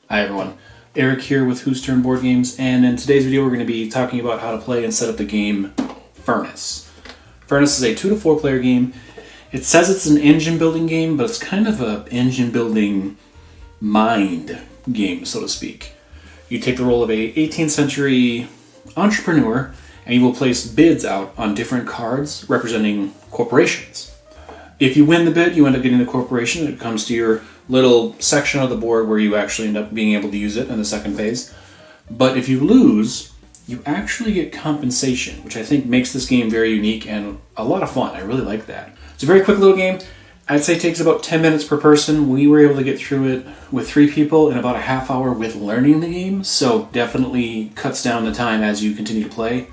Hi everyone, Eric here with Whose Turn Board Games, and in today's video we're going to be talking about how to play and set up the game Furnace. Furnace is a 2 to 4 player game. It says it's an engine building game, but it's kind of an engine building mind game, so to speak. You take the role of a 18th century entrepreneur and you will place bids out on different cards representing corporations. If you win the bid, you end up getting the corporation. It comes to your little section of the board where you actually end up being able to use it in the second phase. But if you lose, you actually get compensation, which I think makes this game very unique and a lot of fun. I really like that. It's a very quick little game. I'd say it takes about 10 minutes per person. We were able to get through it with 3 people in about a half hour with learning the game, so definitely cuts down the time as you continue to play.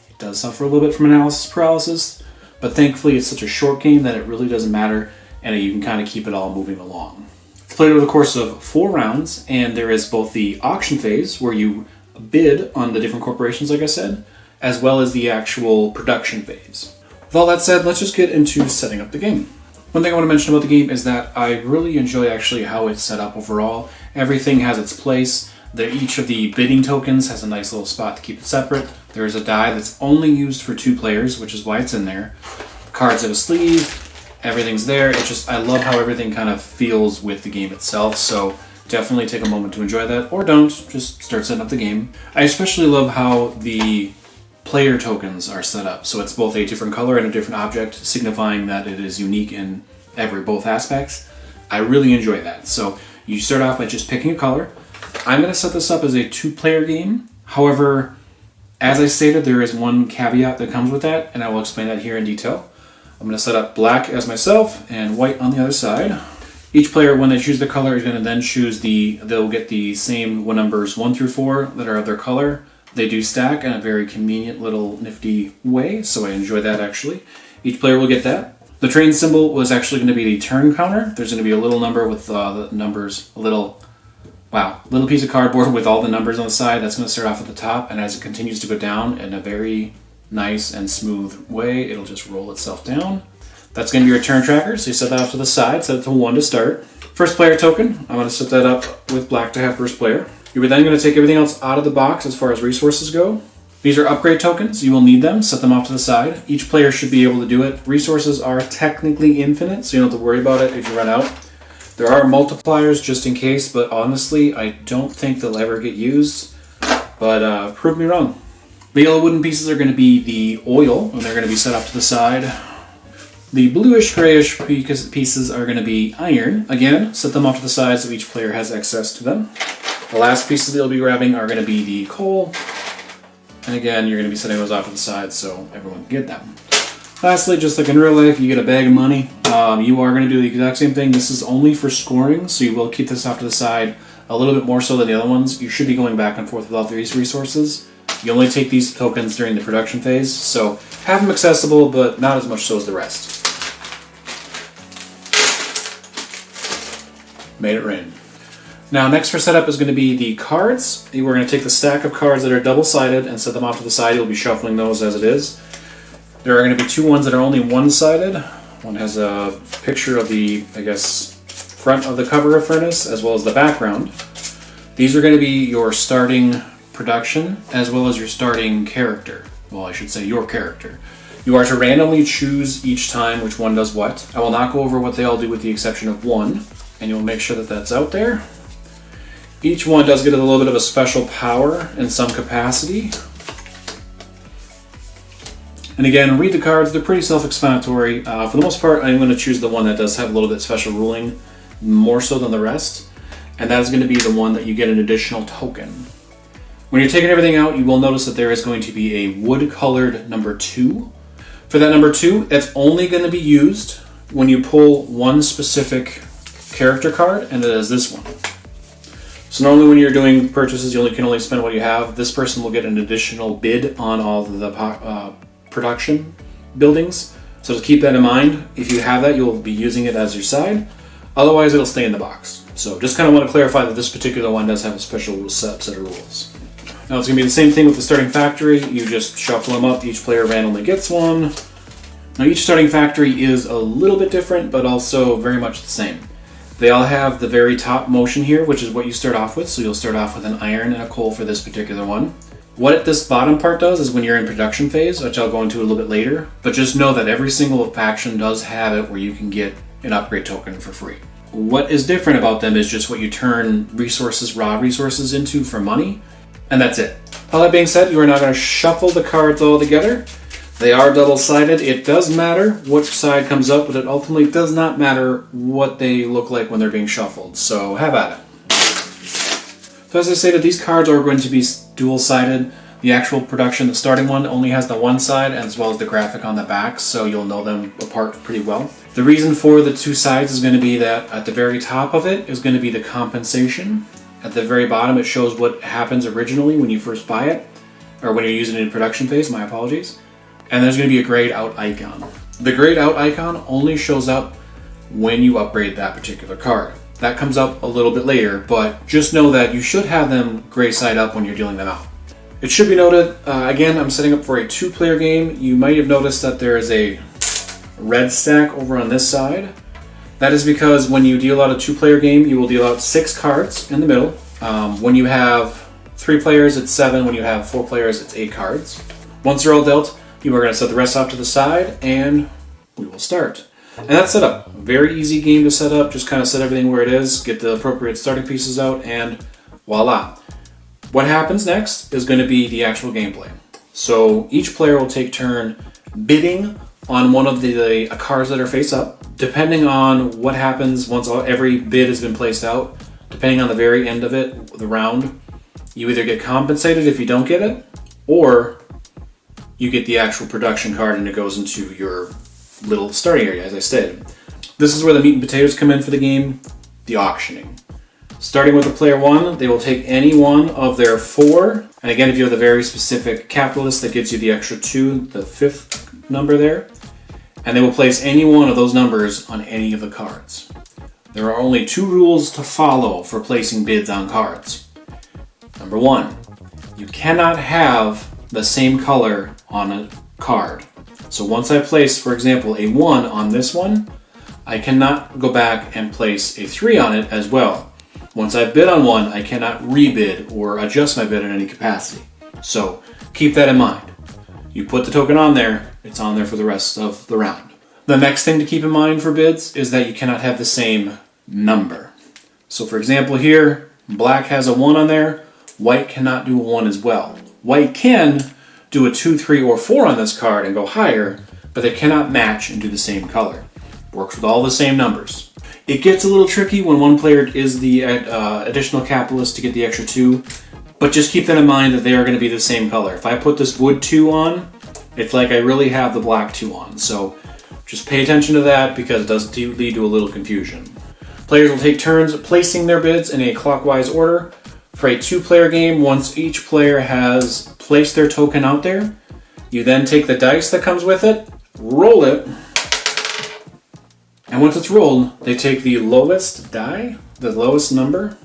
It does suffer a little bit from analysis paralysis, but thankfully it's such a short game that it really doesn't matter, and you can kind of keep it all moving along. It's played over the course of 4 rounds, and there is both the auction phase, where you bid on the different corporations, like I said, as well as the actual production phase. With all that said, let's just get into setting up the game. One thing I want to mention about the game is that I really enjoy actually how it's set up overall. Everything has its place. Each of the bidding tokens has a nice little spot to keep it separate. There is a die that's only used for 2 players, which is why it's in there. Cards have a sleeve, everything's there. I love how everything kind of feels with the game itself, so definitely take a moment to enjoy that, or don't, just start setting up the game. I especially love how the player tokens are set up, so it's both a different color and a different object, signifying that it is unique in both aspects. I really enjoy that. So you start off by just picking a color. I'm going to set this up as a 2-player game. However, as I stated, there is one caveat that comes with that, and I will explain that here in detail. I'm going to set up black as myself and white on the other side. Each player, when they choose the color, is going to then choose they'll get the same numbers 1 through 4 that are of their color. They do stack in a very convenient little nifty way, so I enjoy that actually. Each player will get that. The train symbol was actually going to be the turn counter. There's going to be a little number with the numbers, little piece of cardboard with all the numbers on the side. That's going to start off at the top, and as it continues to go down in a very nice and smooth way, it'll just roll itself down. That's going to be your turn tracker, so you set that off to the side, set it to 1 to start. First player token, I'm going to set that up with black to have first player. You're then going to take everything else out of the box as far as resources go. These are upgrade tokens. You will need them. Set them off to the side. Each player should be able to do it. Resources are technically infinite, so you don't have to worry about it if you run out. There are multipliers just in case, but honestly, I don't think they'll ever get used. But prove me wrong. The yellow wooden pieces are going to be the oil, and they're going to be set off to the side. The bluish-grayish pieces are going to be iron. Again, set them off to the side so each player has access to them. The last pieces that you'll be grabbing are going to be the coal. And again, you're going to be setting those off to the side so everyone can get them. Lastly, just like in real life, you get a bag of money. You are going to do the exact same thing. This is only for scoring, so you will keep this off to the side a little bit more so than the other ones. You should be going back and forth with all these resources. You only take these tokens during the production phase, so have them accessible, but not as much so as the rest. Made it rain. Now, next for setup is going to be the cards. We're going to take the stack of cards that are double-sided and set them off to the side. You'll be shuffling those as it is. There are going to be 2 ones that are only one-sided. One has a picture of the, front of the cover of Furnace, as well as the background. These are going to be your starting production, as well as your starting character. Well, I should say your character. You are to randomly choose each time which one does what. I will not go over what they all do with the exception of one, and you'll make sure that that's out there. Each one does get a little bit of a special power in some capacity. And again, read the cards. They're pretty self-explanatory. For the most part, I'm going to choose the one that does have a little bit special ruling, more so than the rest. And that is going to be the one that you get an additional token. When you're taking everything out, you will notice that there is going to be a wood-colored number 2. For that number 2, it's only going to be used when you pull one specific character card, and it is this one. So normally when you're doing purchases, you can only spend what you have. This person will get an additional bid on all the production buildings. So to keep that in mind, if you have that, you'll be using it as your side. Otherwise, it'll stay in the box. So just kind of want to clarify that this particular one does have a special set of rules. Now it's going to be the same thing with the starting factory. You just shuffle them up. Each player randomly gets one. Now each starting factory is a little bit different, but also very much the same. They all have the very top motion here, which is what you start off with. So you'll start off with an iron and a coal for this particular one. What this bottom part does is when you're in production phase, which I'll go into a little bit later, but just know that every single faction does have it where you can get an upgrade token for free. What is different about them is just what you turn resources, raw resources into for money, and that's it. All that being said, you are now going to shuffle the cards all together. They are double-sided. It does matter which side comes up, but it ultimately does not matter what they look like when they're being shuffled. So have at it. So as I stated, these cards are going to be dual-sided. The actual production, the starting one, only has the one side as well as the graphic on the back, so you'll know them apart pretty well. The reason for the two sides is going to be that at the very top of it is going to be the compensation. At the very bottom, it shows what happens originally when you first buy it, or when you're using it in production phase, my apologies. And there's going to be a grayed out icon. The grayed out icon only shows up when you upgrade that particular card. That comes up a little bit later, but just know that you should have them gray side up when you're dealing them out. It should be noted, again, I'm setting up for a 2-player game. You might have noticed that there is a red stack over on this side. That is because when you deal out a 2-player game, you will deal out 6 cards in the middle. When you have 3 players, it's 7. When you have 4 players, it's 8 cards. Once they're all dealt, you are going to set the rest off to the side, and we will start. And that's set up. Very easy game to set up. Just kind of set everything where it is, get the appropriate starting pieces out, and voila. What happens next is going to be the actual gameplay. So each player will take turn bidding on one of the cards that are face up. Depending on what happens once every bid has been placed out, depending on the very end of it, the round, you either get compensated if you don't get it, or you get the actual production card and it goes into your little starting area, as I stated. This is where the meat and potatoes come in for the game, the auctioning. Starting with the player 1, they will take any one of their 4, and again, if you have the very specific capitalist, that gets you the extra 2, the 5th number there, and they will place any one of those numbers on any of the cards. There are only 2 rules to follow for placing bids on cards. Number 1, you cannot have the same color on a card. So once I place, for example, a 1 on this one, I cannot go back and place a 3 on it as well. Once I bid on one, I cannot rebid or adjust my bid in any capacity. So keep that in mind. You put the token on there, it's on there for the rest of the round. The next thing to keep in mind for bids is that you cannot have the same number. So for example here, black has a 1 on there, white cannot do a 1 as well. White can do a 2, 3, or 4 on this card and go higher, but they cannot match and do the same color. Works with all the same numbers. It gets a little tricky when one player is the additional capitalist to get the extra 2, but just keep that in mind that they are going to be the same color. If I put this wood 2 on, it's like I really have the black 2 on. So just pay attention to that because it does lead to a little confusion. Players will take turns placing their bids in a clockwise order. For a 2-player game, once each player has placed their token out there, you then take the dice that comes with it, roll it, and once it's rolled, they take the lowest die, the lowest number,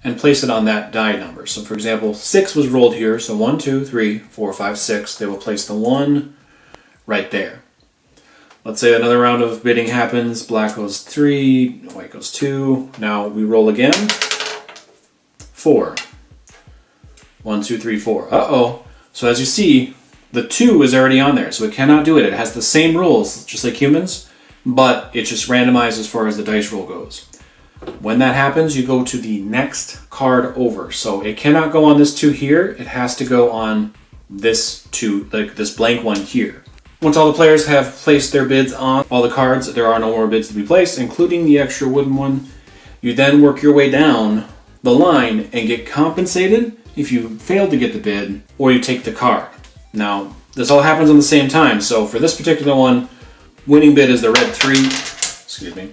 and place it on that die number. So for example, 6 was rolled here, so 1, 2, 3, 4, 5, 6. They will place the 1 right there. Let's say another round of bidding happens, black goes 3, white goes 2. Now we roll again. 4. 1, 2, 3, 4. Uh-oh. So as you see, the 2 is already on there, so it cannot do it. It has the same rules, just like humans, but it just randomizes as far as the dice roll goes. When that happens, you go to the next card over. So it cannot go on this 2 here. It has to go on this 2, like this blank one here. Once all the players have placed their bids on all the cards, there are no more bids to be placed, including the extra wooden one. You then work your way down the line and get compensated if you fail to get the bid or you take the card. Now, this all happens on the same time. So for this particular one, winning bid is the red 3, excuse me,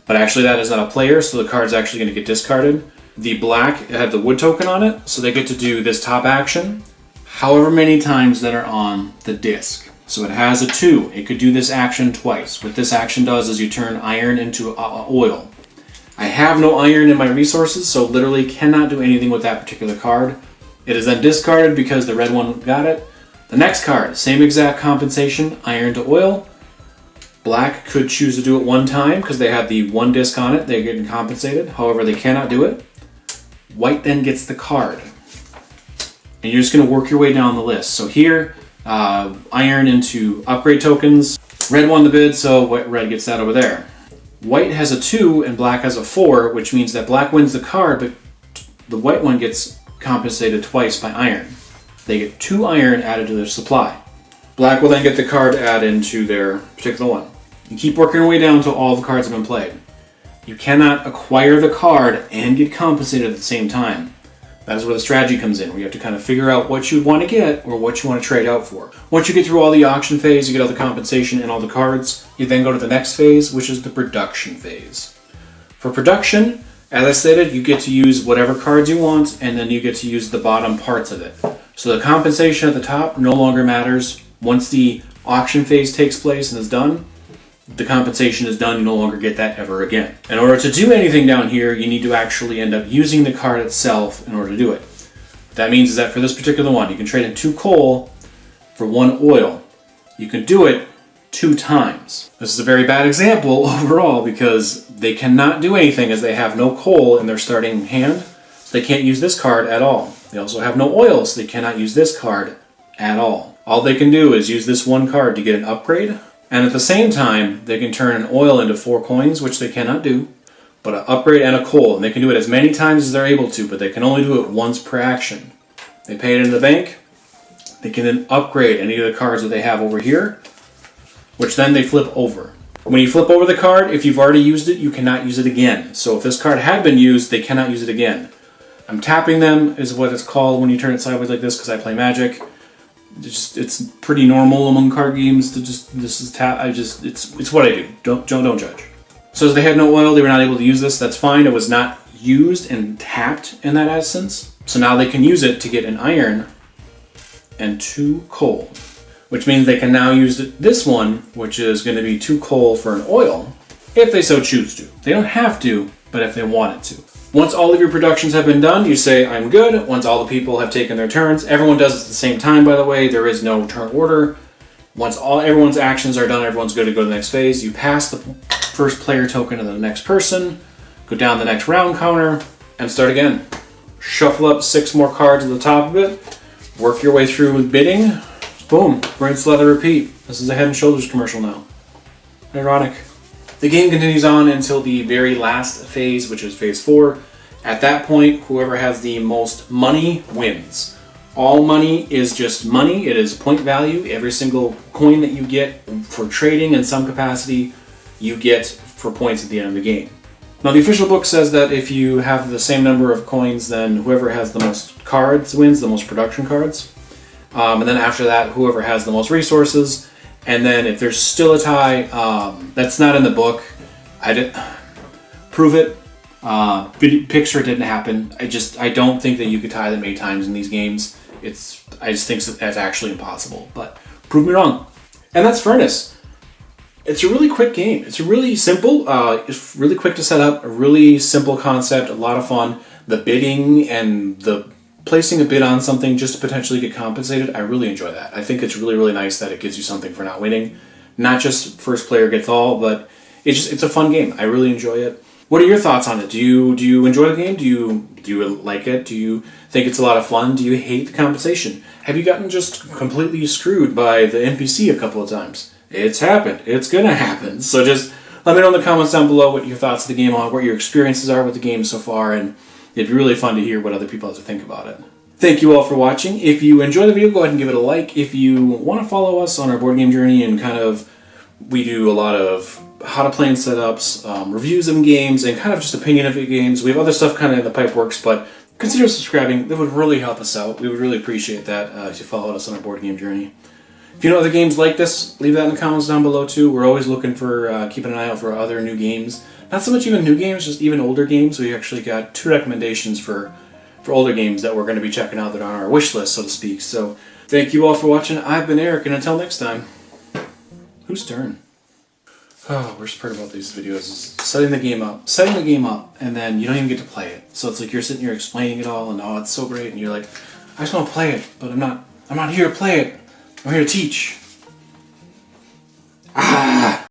but actually that is not a player, so the card's actually going to get discarded. The black had the wood token on it, so they get to do this top action however many times that are on the disc. So it has a 2. It could do this action twice. What this action does is you turn iron into oil. I have no iron in my resources, so literally cannot do anything with that particular card. It is then discarded because the red one got it. The next card, same exact compensation, iron to oil. Black could choose to do it one time because they had the one disc on it. They're getting compensated. However, they cannot do it. White then gets the card. And you're just going to work your way down the list. So here, iron into upgrade tokens. Red won the bid, so red gets that over there. White has a 2 and black has a 4, which means that black wins the card, but the white one gets compensated twice by iron. They get 2 iron added to their supply. Black will then get the card to add into their particular one. You keep working your way down until all the cards have been played. You cannot acquire the card and get compensated at the same time. That is where the strategy comes in, where you have to kind of figure out what you want to get or what you want to trade out for. Once you get through all the auction phase, you get all the compensation and all the cards, you then go to the next phase, which is the production phase. For production, as I stated, you get to use whatever cards you want, and then you get to use the bottom parts of it. So the compensation at the top no longer matters. Once the auction phase takes place and is done, the compensation is done. You no longer get that ever again. In order to do anything down here, you need to actually end up using the card itself in order to do it. What that means is that for this particular one, you can trade in 2 coal for 1 oil. You can do it 2 times. This is a very bad example overall because they cannot do anything as they have no coal in their starting hand. So they can't use this card at all. They also have no oil, so they cannot use this card at all. All they can do is use this one card to get an upgrade. And at the same time, they can turn an oil into 4 coins, which they cannot do, but an upgrade and a coal. And they can do it as many times as they're able to, but they can only do it once per action. They pay it into the bank. They can then upgrade any of the cards that they have over here, which then they flip over. When you flip over the card, if you've already used it, you cannot use it again. So if this card had been used, they cannot use it again. I'm tapping them is what it's called when you turn it sideways like this because I play Magic. It's pretty normal among card games to it's what I do. Don't judge. So as they had no oil, they were not able to use this. That's fine. It was not used and tapped in that essence. So now they can use it to get an iron and 2 coal, which means they can now use this one, which is going to be 2 coal for an oil, if they so choose to. They don't have to, but if they wanted to. Once all of your productions have been done, you say, I'm good. Once all the people have taken their turns, everyone does it at the same time, by the way. There is no turn order. Once everyone's actions are done, everyone's good to go to the next phase. You pass the first player token to the next person, go down the next round counter, and start again. Shuffle up 6 more cards at the top of it, work your way through with bidding. Boom, rinse, lather, repeat. This is a Head & Shoulders commercial now. Ironic. The game continues on until the very last phase, which is phase 4. At that point, whoever has the most money wins. All money is just money. It is point value. Every single coin that you get for trading in some capacity, you get for points at the end of the game. Now, the official book says that if you have the same number of coins, then whoever has the most cards wins, the most production cards. And then after that, whoever has the most resources. And then if there's still a tie, that's not in the book. I didn't prove it. Picture it didn't happen. I don't think that you could tie that many times in these games. I just think that's actually impossible. But prove me wrong. And that's Furnace. It's a really quick game. It's really simple. It's really quick to set up. A really simple concept. A lot of fun. The bidding and the placing a bid on something just to potentially get compensated, I really enjoy that. I think it's really, really nice that it gives you something for not winning. Not just first player gets all, but it's a fun game. I really enjoy it. What are your thoughts on it? Do you enjoy the game? Do you like it? Do you think it's a lot of fun? Do you hate the compensation? Have you gotten just completely screwed by the NPC a couple of times? It's happened. It's gonna happen. So just let me know in the comments down below what your thoughts of the game are, what your experiences are with the game so far, and it'd be really fun to hear what other people have to think about it. Thank you all for watching. If you enjoyed the video, go ahead and give it a like. If you want to follow us on our board game journey and we do a lot of how to play and setups, reviews of games, and kind of just opinion of games. We have other stuff kind of in the pipe works, but consider subscribing. That would really help us out. We would really appreciate that if you followed us on our board game journey. If you know other games like this, leave that in the comments down below too. We're always looking for, keeping an eye out for other new games. Not so much even new games, just even older games. We actually got 2 recommendations for older games that we're going to be checking out that are on our wish list, so to speak. So thank you all for watching. I've been Eric, and until next time, whose turn? Oh, worst part about these videos is setting the game up, and then you don't even get to play it. So it's like you're sitting here explaining it all, and oh, it's so great, and you're like, I just want to play it, but I'm not here to play it. I'm here to teach. Ah!